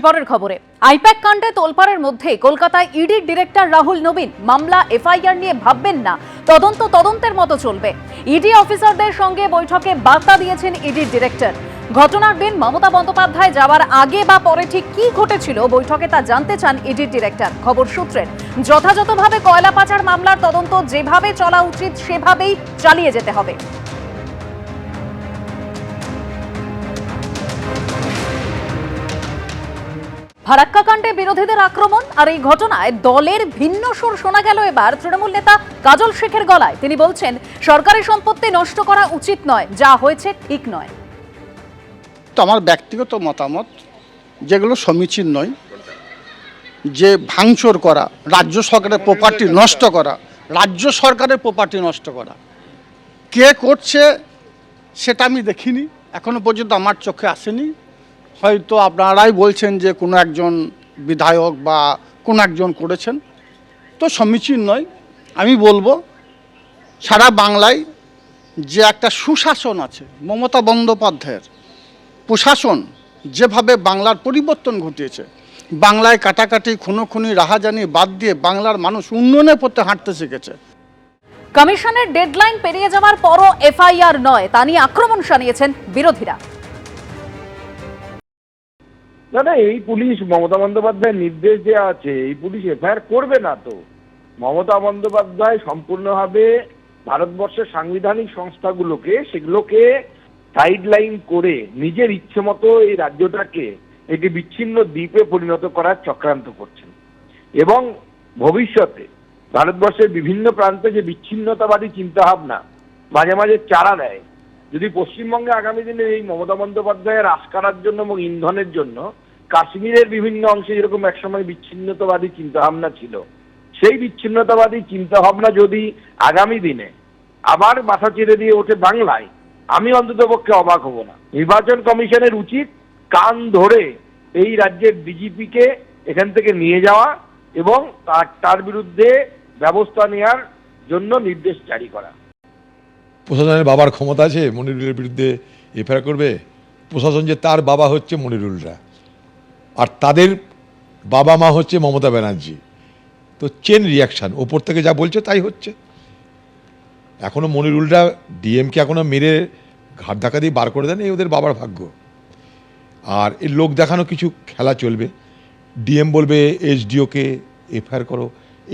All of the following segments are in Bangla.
পরের খবরে আইপ্যাক কাণ্ডে তোলপাড়ের মধ্যে কলকাতায় ইডির ডিরেক্টর রাহুল নবীন মামলা এফআইআর নিয়ে ভাববেন না, তদন্তের মতো চলবে। ইডি অফিসারদের সঙ্গে বৈঠকে বার্তা দিয়েছেন ইডির ডিরেক্টর। ঘটনার দিন মমতা বন্দ্যোপাধ্যায় যাওয়ার আগে বা পরে ঠিক কি ঘটেছিল বৈঠকে তা জানতে চান ইডির ডিরেক্টর। খবর সূত্রের যথাযথভাবে কয়লা পাচার মামলার তদন্ত যেভাবে চলা উচিত সেভাবেই চালিয়ে যেতে হবে। ফারাক্কা কাণ্ডে বিরোধীদের আক্রমণ আর এই ঘটনায় দলের ভিন্ন সুর শোনা গেল এবার তৃণমূল নেতা কাজল শেখের গলায়। তিনি বলছেন, সরকারি সম্পত্তি নষ্ট করা উচিত নয়, যা হয়েছে ঠিক নয়। তো আমার ব্যক্তিগত মতামত, যেগুলো সমীচীন নয়, যে ভাঙচুর করা, রাজ্য সরকারের প্রপার্টি নষ্ট করা, কে করছে সেটা আমি দেখিনি, এখনো পর্যন্ত আমার চোখে আসেনি। হয়তো আপনারাই বলছেন যে কোনো একজন বিধায়ক বা কোনো একজন করেছেন, তো সমীচীন নয়। আমি বলবো সারা বাংলায় যে একটা সুশাসন আছে, মমতা বন্দ্যোপাধ্যায়ের প্রশাসন যেভাবে বাংলার পরিবর্তন ঘটিয়েছে, বাংলায় কাটাকাটি খুনোখুনি রাহাজানি বাদ দিয়ে বাংলার মানুষ উন্নয়নের পথে হাঁটতে শিখেছে। কমিশনের ডেডলাইন পেরিয়ে যাওয়ার পরও এফআইআর নয়, তা নিয়ে আক্রমণ শানিয়েছেন বিরোধীরা। না, এই পুলিশ মমতা বন্দ্যোপাধ্যায়ের নির্দেশ দেওয়া আছে, এই পুলিশ এফআইআর করবে না। তো মমতা বন্দ্যোপাধ্যায় সম্পূর্ণভাবে ভারতবর্ষের সাংবিধানিক সংস্থাগুলোকে সেগুলোকে সাইডলাইন করে নিজের ইচ্ছে মতো এই রাজ্যটাকে একটি বিচ্ছিন্ন দ্বীপে পরিণত করার চক্রান্ত করছেন। এবং ভবিষ্যতে ভারতবর্ষের বিভিন্ন প্রান্তে যে বিচ্ছিন্নতাবাদী চিন্তাভাবনা মাঝে মাঝে চারা দেয়, যদি পশ্চিমবঙ্গে আগামী দিনে এই মমতা বন্দ্যোপাধ্যায়ের আস্কারার জন্য এবং ইন্ধনের জন্য কাশ্মীরের বিভিন্ন অংশে যেরকম একসময় বিচ্ছিন্নতাবাদী চিন্তাভাবনা ছিল, সেই বিচ্ছিন্নতাবাদী চিন্তাভাবনা যদি আগামী দিনে আবার মাথা চেড়ে দিয়ে ওঠে বাংলায়, আমি অন্ততপক্ষে অবাক হব না। নির্বাচন কমিশনের উচিত কান ধরে এই রাজ্যের ডিজিপিকে এখান থেকে নিয়ে যাওয়া এবং তার বিরুদ্ধে ব্যবস্থা নেওয়ার জন্য নির্দেশ জারি করা। প্রশাসনের বাবার ক্ষমতা আছে মনিরুলের বিরুদ্ধে এফআইআর করবে? প্রশাসন যে তার বাবা হচ্ছে মনিরুলরা, আর তাদের বাবা মা হচ্ছে মমতা ব্যানার্জি। তো চেন রিয়াকশান, ওপর থেকে যা বলছে তাই হচ্ছে। এখনও মনিরুলরা ডিএমকে এখনও মেরে ঘাট ধাক্কা দিয়ে বার করে দেন, এই ওদের বাবার ভাগ্য। আর এই লোক দেখানো কিছু খেলা চলবে। ডিএম বলবে এসডিওকে এফআইআর করো,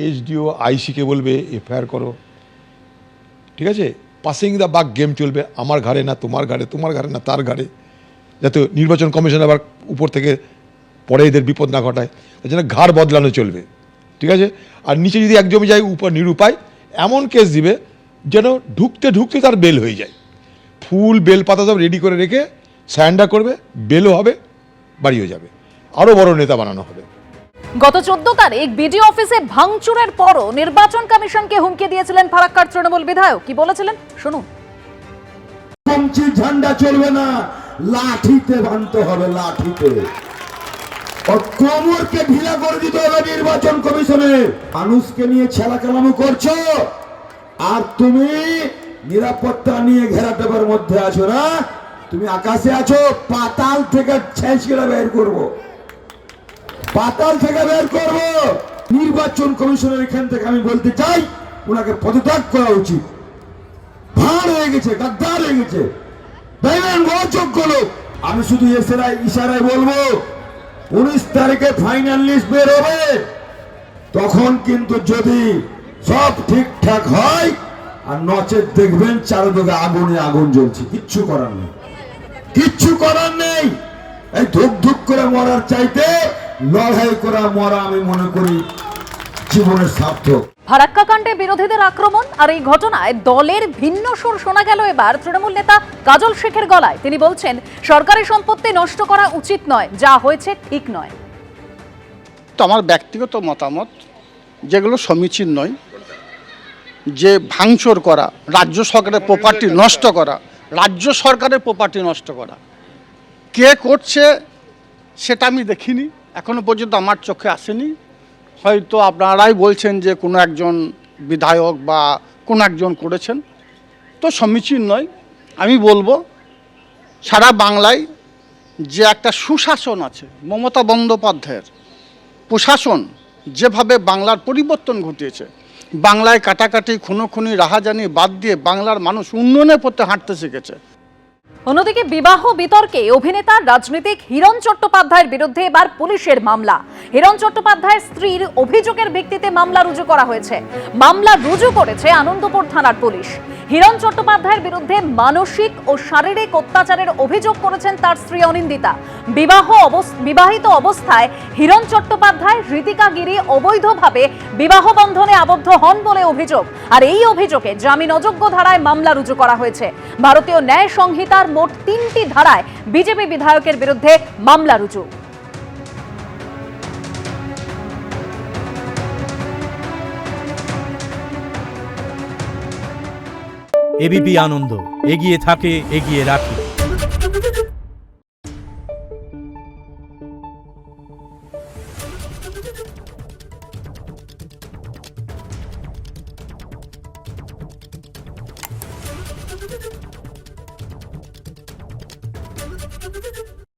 এসডিও আইসিকে বলবে এফআইআর করো, ঠিক আছে? পাসিং দ্য বাক গেম চলবে, আমার ঘাড়ে না তোমার ঘাড়ে, তোমার ঘাড়ে না তার ঘাড়ে, যাতে নির্বাচন কমিশন আবার উপর থেকে পরে এদের বিপদ না ঘটায়, তার জন্য ঘাড় বদলানো চলবে, ঠিক আছে? আর নিচে যদি এক জমি যায় উপর নিরুপায়, এমন কেস দিবে যেন ঢুকতে ঢুকতে তার বেল হয়ে যায়। ফুল বেল পাতা সব রেডি করে রেখে স্যান্ডা করবে, বেলও হবে, বাড়িও যাবে, আরও বড় নেতা বানানো হবে। গত 14 তারিখ বিডিও অফিসে ভাঙচুরের পরও নির্বাচন কমিশনকে হুমকি দিয়েছিলেন ফারাক্কার তৃণমূল বিধায়ক। কি বলেছিলেন শুনুন। পঞ্চি ঝান্ডা চলবে না, লাঠিতে বাঁধতে হবে, লাঠিতে। কোমরকে ঢিলা করে দিতে হবে নির্বাচন কমিশনে। মানুষকে নিয়ে ছেলাকালামো করছো, আর তুমি নিরাপত্তা নিয়ে ঘেরাটোপের মধ্যে আছো না, তুমি আকাশে আছো, পাতাল থেকে ছেঁচড়ে বের করবো, পাতাল থেকে বের করবো। নির্বাচন কমিশনের এখান থেকে আমি বলতে চাই, ওনাকে পদত্যাগ করা উচিত। ভাঁড় হয়ে গেছে, গাদ্দার হয়ে গেছে, অযোগ্য লোক। আমি শুধু ইশারায় বলবো, 19 তারিখে ফাইনাল লিস্ট বের হবে, তখন কিন্তু যদি সব ঠিকঠাক হয়, আর নচেত দেখবেন চারদিকে আগুনে আগুন জ্বলছে, কিচ্ছু করার নেই, কিচ্ছু করার নেই। এই ধুক ধুক করে মরার চাইতে লড়াই করা মরা আমি মনে করি জীবনের সার্থক। ফারাক্কা কাণ্ডে বিরোধীদের আক্রমণ আর এই ঘটনায় দলের ভিন্ন সুর শোনা গেল এবার তৃণমূল নেতা কাজল শেখের গলায়। তিনি বলছেন, সরকারি সম্পত্তি নষ্ট করা উচিত নয়, যা হয়েছে ঠিক নয়। তো আমার ব্যক্তিগত মতামত, যেগুলো সমীচীন নয়, যে ভাঙচুর করা, রাজ্য সরকারের প্রপার্টি নষ্ট করা, কে করছে সেটা আমি দেখিনি, এখনো পর্যন্ত আমার চোখে আসেনি। হয়তো আপনারাই বলছেন যে কোনো একজন বিধায়ক বা কোনো একজন করেছেন, তো সমীচীন নয়। আমি বলবো সারা বাংলায় যে একটা সুশাসন আছে, মমতা বন্দ্যোপাধ্যায়ের প্রশাসন যেভাবে বাংলার পরিবর্তন ঘটিয়েছে, বাংলায় কাটাকাটি খুনোখুনি রাহাজানি বাদ দিয়ে বাংলার মানুষ উন্নয়নের পথে হাঁটতে শিখেছে। অন্যদিকে বিবাহ বিতর্কে অভিনেতা রাজনীতিক হিরণ চট্টোপাধ্যায়ের বিরুদ্ধে এবার পুলিশের মামলা। হিরণ চট্টোপাধ্যায়ের স্ত্রীর অভিযোগের ভিত্তিতে মামলা রুজু করা হয়েছে। মামলা রুজু করেছে আনন্দপুর থানার পুলিশ। হিরণ চট্টোপাধ্যায়ের বিরুদ্ধে মানসিক ও শারীরিক অত্যাচারের অভিযোগ করেছেন তার স্ত্রী অনিন্দিতা। বিবাহিত অবস্থায় হিরণ চট্টোপাধ্যায় ঋতিকা গিরি অবৈধভাবে বিবাহ বন্ধনে আবদ্ধ হন বলে অভিযোগ। আর এই অভিযোগে জামিন অযোগ্য ধারায় মামলা রুজু করা হয়েছে। ভারতীয় ন্যায় সংহিতার মোট 3টি ধারায় বিজেপি বিধায়কের বিরুদ্ধে মামলা রুজু। এবিপি আনন্দ, এগিয়ে থাকে, এগিয়ে রাখে।